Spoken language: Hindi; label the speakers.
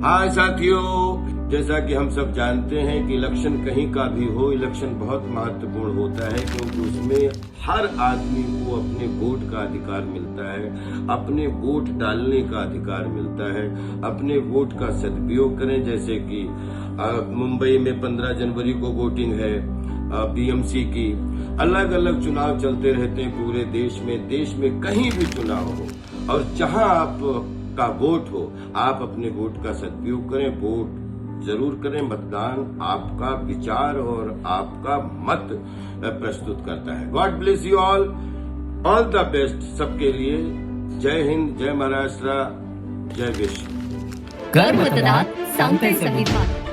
Speaker 1: हाय साथियों, जैसा कि हम सब जानते हैं कि इलेक्शन कहीं का भी हो, इलेक्शन बहुत महत्वपूर्ण होता है क्योंकि उसमें हर आदमी को अपने वोट का अधिकार मिलता है, अपने वोट डालने का अधिकार मिलता है। अपने वोट का सदुपयोग करें। जैसे कि मुंबई में 15 जनवरी को वोटिंग है, बीएमसी की। अलग अलग चुनाव चलते रहते हैं पूरे देश में कहीं भी चुनाव हो और जहां आप का वोट हो, आप अपने वोट का सदुपयोग करें, वोट जरूर करें। मतदान आपका विचार और आपका मत प्रस्तुत करता है। God bless you all the best सबके लिए। जय हिंद, जय महाराष्ट्र, जय विश्व।
Speaker 2: कर मतदान, सांगते संविधान।